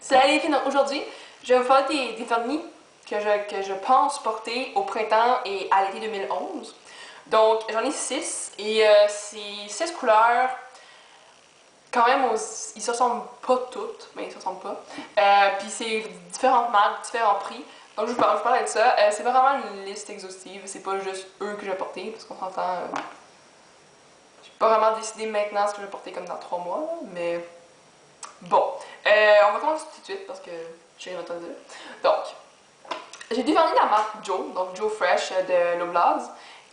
Salut les filles, donc aujourd'hui, je vais vous faire des vernis que je pense porter au printemps et à l'été 2011. Donc j'en ai 6 et c'est 6 couleurs, quand même, ils se ressemblent pas toutes, mais ils se ressemblent pas. Puis c'est différentes marques, différents prix. Donc je vous parlais de ça. C'est pas vraiment une liste exhaustive, c'est pas juste eux que je vais porter, parce qu'on s'entend. J'ai pas vraiment décidé maintenant ce que je vais porter comme dans 3 mois, là, mais bon. On va commencer tout de suite parce que j'ai rien à te dire. Donc, j'ai des vernis de la marque Joe, donc Joe Fresh de Loblaws.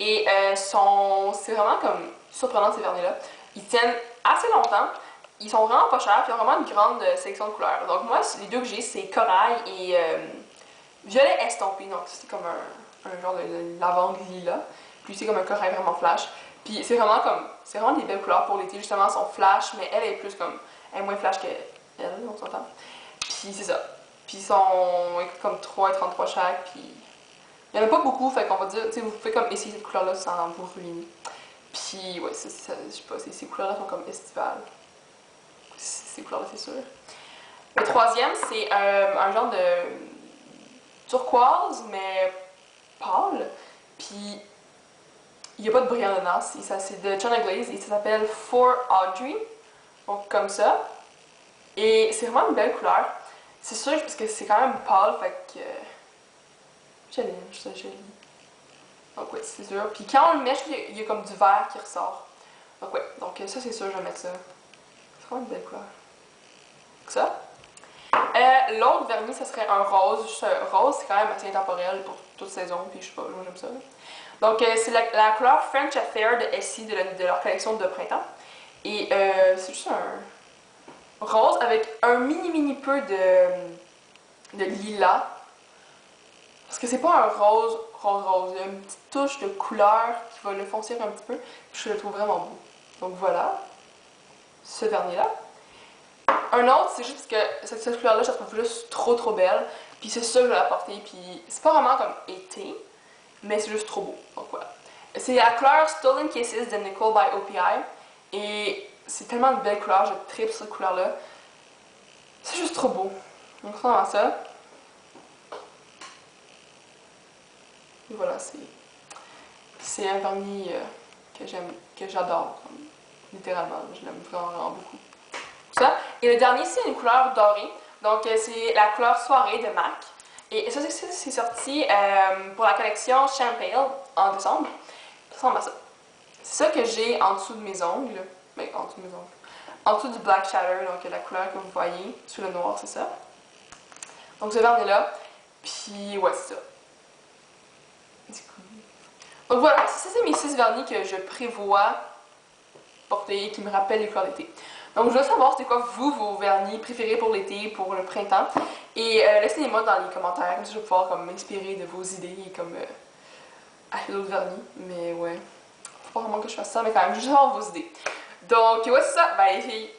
Et c'est vraiment comme surprenant ces vernis-là. Ils tiennent assez longtemps. Ils sont vraiment pas chers, puis ils ont vraiment une grande sélection de couleurs. Donc moi, les deux que j'ai, c'est corail et violet estompé. Donc c'est comme un genre de lavande lilas. Puis c'est comme un corail vraiment flash. Puis c'est vraiment des belles couleurs pour l'été. Justement, elles sont flash, mais elle est plus comme, elle est moins flash que elle, on s'entend. Puis c'est ça. Puis ils sont comme 3,33 chaque, puis il n'y en a pas beaucoup, fait qu'on va dire, tu sais, vous pouvez comme essayer cette couleur-là sans vous ruiner. Puis ouais, je sais pas, ces couleurs-là sont comme estivales. Ces couleurs-là, c'est sûr. Le troisième, c'est un genre de turquoise, mais pâle. Puis il n'y a pas de brillant dedans, c'est de China Glaze et ça s'appelle For Audrey. Donc comme ça. Et c'est vraiment une belle couleur. C'est sûr parce que c'est quand même pâle, fait que je trouve ça joli. Donc ouais, c'est sûr. Puis quand on le met, il y a comme du vert qui ressort. Donc ouais, donc ça c'est sûr, je vais mettre ça. C'est vraiment une belle couleur. Donc ça. L'autre vernis, ça serait un rose. Juste un rose, c'est quand même assez intemporel pour toute saison, puis je sais pas, moi j'aime ça. Donc c'est la couleur French Affair de Essie de leur collection de printemps. Et c'est juste un rose avec un mini peu de lilas. Parce que c'est pas un rose. Il y a une petite touche de couleur qui va le foncir un petit peu. Je le trouve vraiment beau. Donc voilà, ce vernis-là. Un autre, c'est juste que cette couleur-là, je la trouve juste trop belle. Puis c'est ça que je vais la porter. Puis c'est pas vraiment comme été, mais c'est juste trop beau. Donc voilà. C'est la couleur Stolen Kisses de Nicole by OPI. Et c'est tellement une belle couleur, je tripe cette couleur-là. C'est juste trop beau. Donc ça, ça. Et voilà, c'est un vernis que j'aime, que j'adore, littéralement. Je l'aime vraiment beaucoup. Ça. Et le dernier, c'est une couleur dorée. Donc, c'est la couleur soirée de MAC. Et ça, c'est sorti pour la collection Champagne en décembre. Ça ressemble à ça. C'est ça que j'ai en dessous de mes ongles. Mais en dessous de mes ongles. En dessous du Black Shadow, donc la couleur que vous voyez sous le noir, c'est ça. Donc, ce vernis-là. Puis, ouais, c'est ça. Donc voilà, ça c'est mes 6 vernis que je prévois porter et qui me rappellent les couleurs d'été. Donc je veux savoir c'est quoi vous, vos vernis préférés pour l'été, pour le printemps. Et laissez-les-moi dans les commentaires, comme ça je vais pouvoir m'inspirer de vos idées et comme acheter d'autres vernis. Mais ouais, faut pas vraiment que je fasse ça, mais quand même, je veux savoir vos idées. Donc ouais, c'est ça, bye les filles!